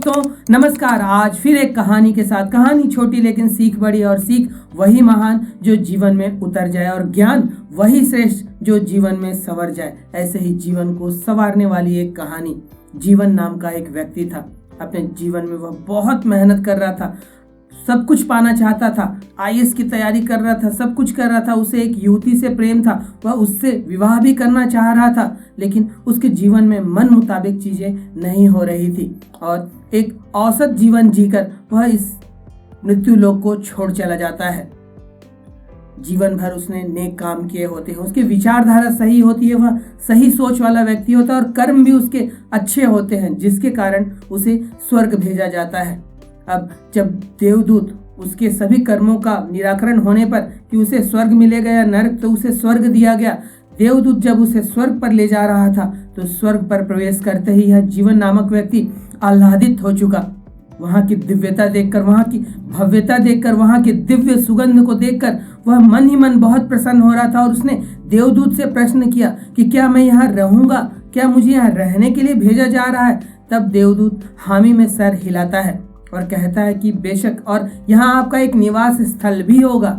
दोस्तों नमस्कार। आज फिर एक कहानी के साथ, कहानी छोटी लेकिन सीख बड़ी, और सीख वही महान जो जीवन में उतर जाए, और ज्ञान वही श्रेष्ठ जो जीवन में संवर जाए। ऐसे ही जीवन को संवारने वाली एक कहानी। जीवन नाम का एक व्यक्ति था। अपने जीवन में वह बहुत मेहनत कर रहा था, सब कुछ पाना चाहता था, आईएएस की तैयारी कर रहा था, सब कुछ कर रहा था। उसे एक युवती से प्रेम था, वह उससे विवाह भी करना चाह रहा था, लेकिन उसके जीवन में मन मुताबिक चीजें नहीं हो रही थी, और एक औसत जीवन जीकर वह इस मृत्यु लोक को छोड़ चला जाता है। जीवन भर उसने नेक काम किए होते हैं, उसकी विचारधारा सही होती है, वह सही सोच वाला व्यक्ति होता है, और कर्म भी उसके अच्छे होते हैं, जिसके कारण उसे स्वर्ग भेजा जाता है। अब जब देवदूत उसके सभी कर्मों का निराकरण होने पर कि उसे स्वर्ग मिलेगा या नरक, तो उसे स्वर्ग दिया गया। देवदूत जब उसे स्वर्ग पर ले जा रहा था, तो स्वर्ग पर प्रवेश करते ही यह जीवन नामक व्यक्ति आह्लादित हो चुका। वहां की दिव्यता देखकर, वहां की भव्यता देखकर, वहां के दिव्य सुगंध को देखकर वह मन ही मन बहुत प्रसन्न हो रहा था, और उसने देवदूत से प्रश्न किया कि क्या मैं यहाँ रहूंगा, क्या मुझे यहाँ रहने के लिए भेजा जा रहा है। तब देवदूत हामी में सर हिलाता है और कहता है कि बेशक, और यहाँ आपका एक निवास स्थल भी होगा।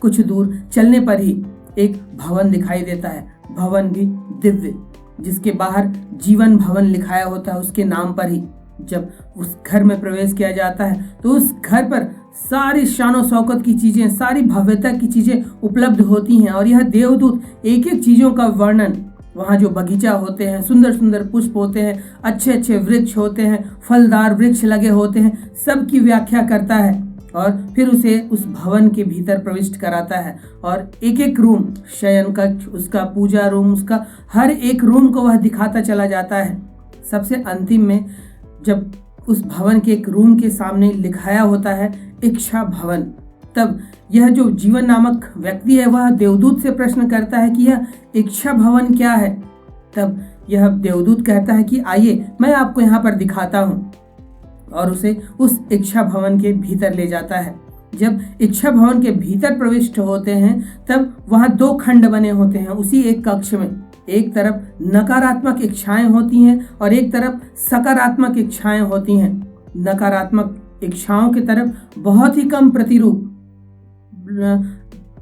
कुछ दूर चलने पर ही एक भवन दिखाई देता है, भवन भी दिव्य, जिसके बाहर जीवन भवन लिखाया होता है उसके नाम पर ही। जब उस घर में प्रवेश किया जाता है, तो उस घर पर सारी शानो शौकत की चीजें, सारी भव्यता की चीजें उपलब्ध होती हैं, और यह देवदूत एक एक चीजों का वर्णन, वहाँ जो बगीचा होते हैं, सुंदर सुंदर पुष्प होते हैं, अच्छे अच्छे वृक्ष होते हैं, फलदार वृक्ष लगे होते हैं, सबकी व्याख्या करता है, और फिर उसे उस भवन के भीतर प्रविष्ट कराता है। और एक एक रूम, शयन कक्ष, उसका पूजा रूम, उसका हर एक रूम को वह दिखाता चला जाता है। सबसे अंतिम में जब उस भवन के एक रूम के सामने लिखाया होता है इच्छा भवन, तब यह जो जीवन नामक व्यक्ति है वह देवदूत से प्रश्न करता है कि यह इच्छा भवन क्या है। तब यह देवदूत कहता है कि आइए मैं आपको यहाँ पर दिखाता हूँ, और उसे उस इच्छा भवन के भीतर ले जाता है। जब इच्छा भवन के भीतर प्रविष्ट होते हैं, तब वहाँ दो खंड बने होते हैं उसी एक कक्ष में। एक तरफ नकारात्मक इच्छाएं होती हैं और एक तरफ सकारात्मक इच्छाएं होती हैं। नकारात्मक इच्छाओं की तरफ बहुत ही कम प्रतिरूप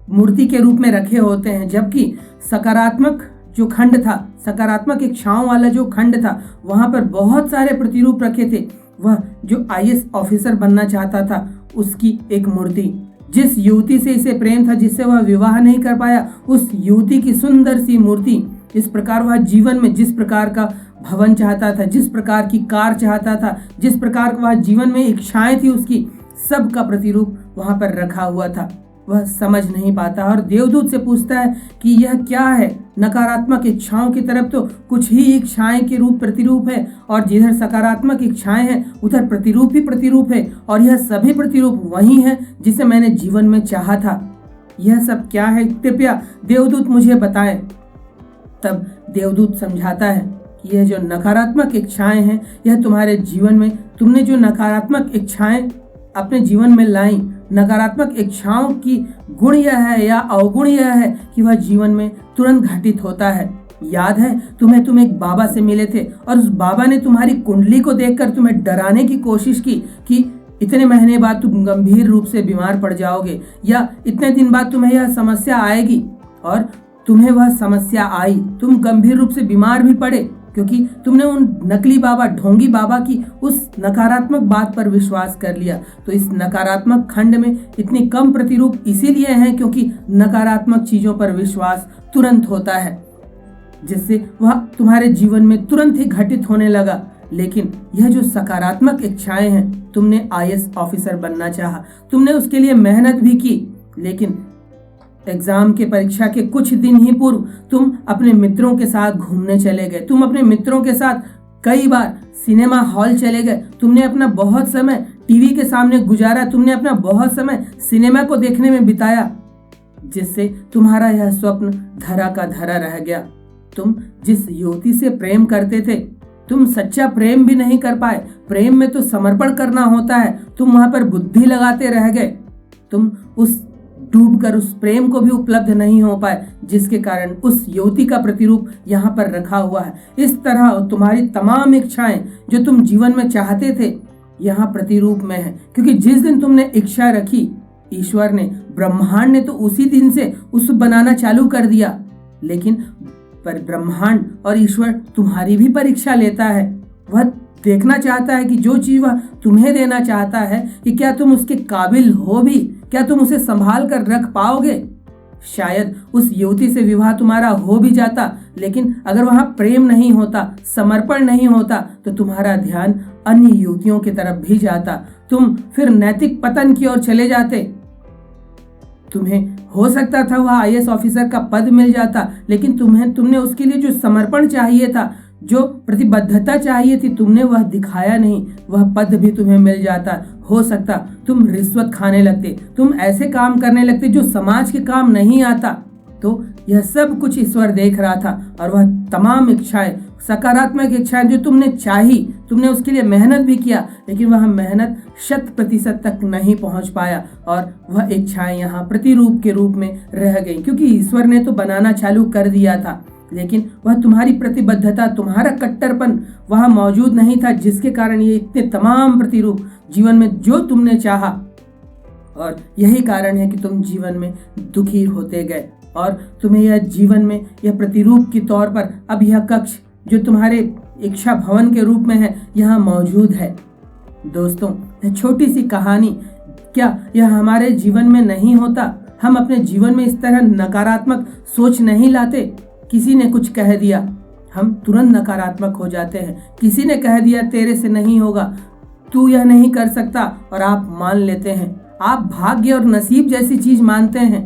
मूर्ति के रूप में रखे होते हैं, जबकि सकारात्मक जो खंड था, सकारात्मक इच्छाओं वाला जो खंड था, वहां पर बहुत सारे प्रतिरूप रखे थे। वह जो आईएएस ऑफिसर बनना चाहता था, उसकी एक मूर्ति, जिस युवती से इसे प्रेम था, जिससे वह विवाह नहीं कर पाया, उस युवती की सुंदर सी मूर्ति। इस प्रकार वह जीवन में जिस प्रकार का भवन चाहता था, जिस प्रकार की कार चाहता था, जिस प्रकार का वह जीवन में इच्छाएं थी उसकी, सब का प्रतिरूप वहां पर रखा हुआ था। वह समझ नहीं पाता और देवदूत से पूछता है कि यह क्या है। नकारात्मक इच्छाओं की तरफ तो कुछ ही इच्छाएं के रूप प्रतिरूप है, और जिधर सकारात्मक इच्छाएं हैं उधर प्रतिरूप ही प्रतिरूप है, और यह सभी प्रतिरूप वही है जिसे मैंने जीवन में चाहा था। यह सब क्या है, कृपया देवदूत मुझे बताएं। तब देवदूत समझाता है कि यह जो नकारात्मक इच्छाएं हैं, यह तुम्हारे जीवन में, तुमने जो नकारात्मक इच्छाएं अपने जीवन में लाई, नकारात्मक इच्छाओं की गुण यह है या अवगुण यह है कि वह जीवन में तुरंत घटित होता है। याद है तुम्हें, तुम एक बाबा से मिले थे, और उस बाबा ने तुम्हारी कुंडली को देखकर तुम्हें डराने की कोशिश की कि इतने महीने बाद तुम गंभीर रूप से बीमार पड़ जाओगे, या इतने दिन बाद तुम्हें यह समस्या आएगी, और तुम्हें वह समस्या आई। तुम गंभीर रूप से बीमार भी पड़े, क्योंकि तुमने उन नकली बाबा, ढोंगी बाबा की उस नकारात्मक बात पर विश्वास कर लिया। तो इस नकारात्मक खंड में इतनी कम प्रतिरूप इसीलिए हैं क्योंकि नकारात्मक चीजों पर विश्वास तुरंत होता है, जिससे वह तुम्हारे जीवन में तुरंत ही घटित होने लगा। लेकिन यह जो सकारात्मक इच्छाएं हैं, तुमने आईएएस ऑफिसर बनना चाहा, तुमने उसके लिए मेहनत भी की, लेकिन एग्जाम के परीक्षा के कुछ दिन ही पूर्व तुम अपने मित्रों के साथ घूमने चले गए, तुम अपने मित्रों के साथ कई बार सिनेमा हॉल चले गए, तुमने अपना बहुत समय टीवी के सामने गुजारा, तुमने अपना बहुत समय सिनेमा को देखने में बिताया, जिससे तुम्हारा यह स्वप्न धरा का धरा रह गया। तुम जिस युवती से प्रेम करते थे, तुम सच्चा प्रेम भी नहीं कर पाए। प्रेम में तो समर्पण करना होता है, तुम वहां पर बुद्धि लगाते रह गए। तुम उस डूबकर उस प्रेम को भी उपलब्ध नहीं हो पाए, जिसके कारण उस युवती का प्रतिरूप यहाँ पर रखा हुआ है। इस तरह तुम्हारी तमाम इच्छाएं जो तुम जीवन में चाहते थे यहाँ प्रतिरूप में है, क्योंकि जिस दिन तुमने इच्छा रखी, ईश्वर ने, ब्रह्मांड ने तो उसी दिन से उस बनाना चालू कर दिया। लेकिन पर ब्रह्मांड और ईश्वर तुम्हारी भी परीक्षा लेता है। वह देखना चाहता है कि जो चीज वह तुम्हें देना चाहता है कि क्या तुम उसके काबिल हो भी, क्या तुम उसे संभाल कर रख पाओगे। शायद उस युवती से विवाह तुम्हारा हो भी जाता, लेकिन अगर वहां प्रेम नहीं होता, समर्पण नहीं होता, तो तुम्हारा ध्यान अन्य युवतियों की तरफ भी जाता। तुम फिर नैतिक पतन की ओर चले जाते। तुम्हें हो सकता था वह आईएएस ऑफिसर का पद मिल जाता, लेकिन तुमने उसके लिए जो समर्पण चाहिए था, जो प्रतिबद्धता चाहिए थी, तुमने वह दिखाया नहीं। वह पद भी तुम्हें मिल जाता। हो सकता तुम रिश्वत खाने लगते, तुम ऐसे काम करने लगते जो समाज के काम नहीं आता। तो यह सब कुछ ईश्वर देख रहा था, और वह तमाम इच्छाएं, सकारात्मक इच्छाएं जो तुमने चाही, तुमने उसके लिए मेहनत भी किया, लेकिन वह मेहनत 100% तक नहीं पहुंच पाया, और वह इच्छाएं यहाँ प्रतिरूप के रूप में रह गई, क्योंकि ईश्वर ने तो बनाना चालू कर दिया था, लेकिन वह तुम्हारी प्रतिबद्धता, तुम्हारा कट्टरपन वहां मौजूद नहीं था, जिसके कारण ये इतने तमाम प्रतिरूप जीवन में जो तुमने चाहा, और यही कारण है कि तुम जीवन में दुखी होते गए, और तुम्हें यह जीवन में यह प्रतिरूप के तौर पर अब यह कक्ष जो तुम्हारे इच्छा भवन के रूप में है यहाँ मौजूद है। दोस्तों, यह छोटी सी कहानी, क्या यह हमारे जीवन में नहीं होता? हम अपने जीवन में इस तरह नकारात्मक सोच नहीं लाते? किसी ने कुछ कह दिया, हम तुरंत नकारात्मक हो जाते हैं। किसी ने कह दिया तेरे से नहीं होगा, तू यह नहीं कर सकता, और आप मान लेते हैं। आप भाग्य और नसीब जैसी चीज मानते हैं।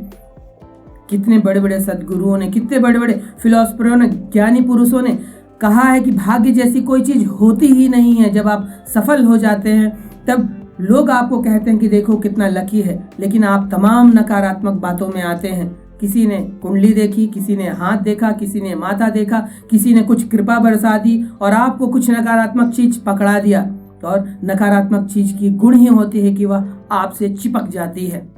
कितने बड़े बड़े सद्गुरुओं ने, कितने बड़े बड़े फिलोसफरों ने, ज्ञानी पुरुषों ने कहा है कि भाग्य जैसी कोई चीज होती ही नहीं है। जब आप सफल हो जाते हैं तब लोग आपको कहते हैं कि देखो कितना लकी है, लेकिन आप तमाम नकारात्मक बातों में आते हैं। किसी ने कुंडली देखी, किसी ने हाथ देखा, किसी ने माथा देखा, किसी ने कुछ कृपा बरसा दी, और आपको कुछ नकारात्मक चीज पकड़ा दिया। और नकारात्मक चीज की गुण ही होती है कि वह आपसे चिपक जाती है,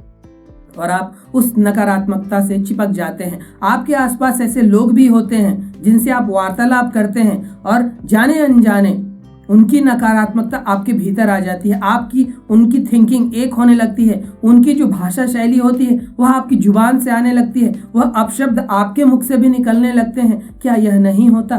और आप उस नकारात्मकता से चिपक जाते हैं। आपके आसपास ऐसे लोग भी होते हैं जिनसे आप वार्तालाप करते हैं, और जाने अनजाने उनकी नकारात्मकता आपके भीतर आ जाती है। आपकी उनकी थिंकिंग एक होने लगती है। उनकी जो भाषा शैली होती है वह आपकी जुबान से आने लगती है। वह अपशब्द आपके मुख से भी निकलने लगते हैं। क्या यह नहीं होता?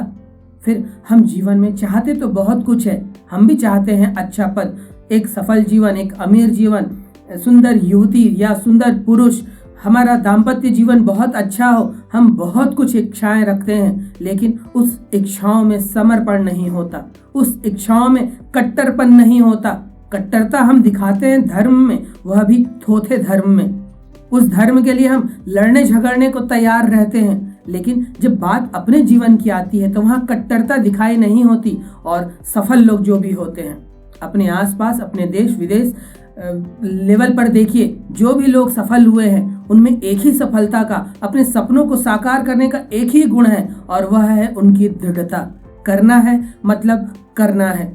फिर हम जीवन में चाहते तो बहुत कुछ है। हम भी चाहते हैं अच्छा पद, एक सफल जीवन, एक अमीर जीवन, सुंदर युवती या सुंदर पुरुष, हमारा दाम्पत्य जीवन बहुत अच्छा हो। हम बहुत कुछ इच्छाएं रखते हैं, लेकिन उस इच्छाओं में समर्पण नहीं होता, उस इच्छाओं में कट्टरपन नहीं होता। कट्टरता हम दिखाते हैं धर्म में, वह भी थोथे धर्म में। उस धर्म के लिए हम लड़ने झगड़ने को तैयार रहते हैं, लेकिन जब बात अपने जीवन की आती है तो वहाँ कट्टरता दिखाई नहीं होती। और सफल लोग जो भी होते हैं, अपने आसपास, अपने देश विदेश लेवल पर देखिए, जो भी लोग सफल हुए हैं उनमें एक ही सफलता का, अपने सपनों को साकार करने का एक ही गुण है, और वह है उनकी दृढ़ता। करना है मतलब करना है।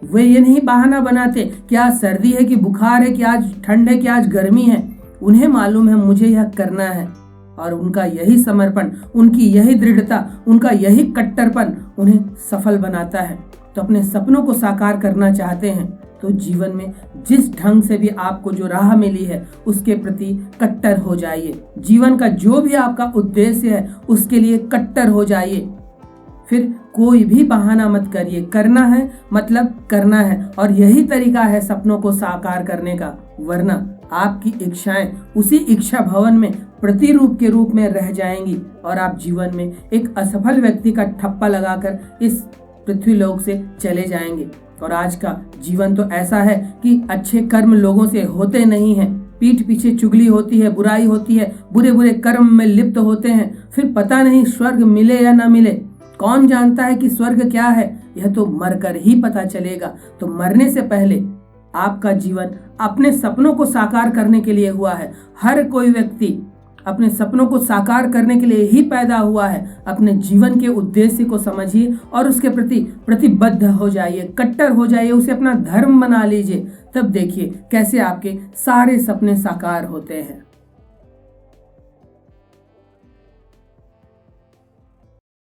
वे ये नहीं बहाना बनाते कि आज सर्दी है, कि बुखार है, कि आज ठंड है, कि आज गर्मी है। उन्हें मालूम है मुझे यह करना है, और उनका यही समर्पण, उनकी यही दृढ़ता, उनका यही कट्टरपन उन्हें सफल बनाता है। तो अपने सपनों को साकार करना चाहते हैं तो जीवन में जिस ढंग से भी आपको जो राह मिली है उसके प्रति कट्टर हो जाइए। जीवन का जो भी आपका उद्देश्य है उसके लिए कट्टर हो जाइए। फिर कोई भी बहाना मत करिए। करना है मतलब करना है, और यही तरीका है सपनों को साकार करने का। वरना आपकी इच्छाएं उसी इच्छा भवन में प्रतिरूप के रूप में रह जाएंगी, और आप जीवन में एक असफल व्यक्ति का ठप्पा लगाकर इस पृथ्वी लोक से चले जाएंगे। और आज का जीवन तो ऐसा है कि अच्छे कर्म लोगों से होते नहीं हैं। पीठ पीछे चुगली होती है, बुराई होती है, बुरे बुरे कर्म में लिप्त होते हैं। फिर पता नहीं स्वर्ग मिले या ना मिले। कौन जानता है कि स्वर्ग क्या है? यह तो मरकर ही पता चलेगा। तो मरने से पहले आपका जीवन अपने सपनों को साकार करने के लिए हुआ है। हर कोई व्यक्ति अपने सपनों को साकार करने के लिए ही पैदा हुआ है। अपने जीवन के उद्देश्य को समझिए और उसके प्रति प्रतिबद्ध हो जाइए, कट्टर हो जाइए, उसे अपना धर्म बना लीजिए। तब देखिए कैसे आपके सारे सपने साकार होते हैं।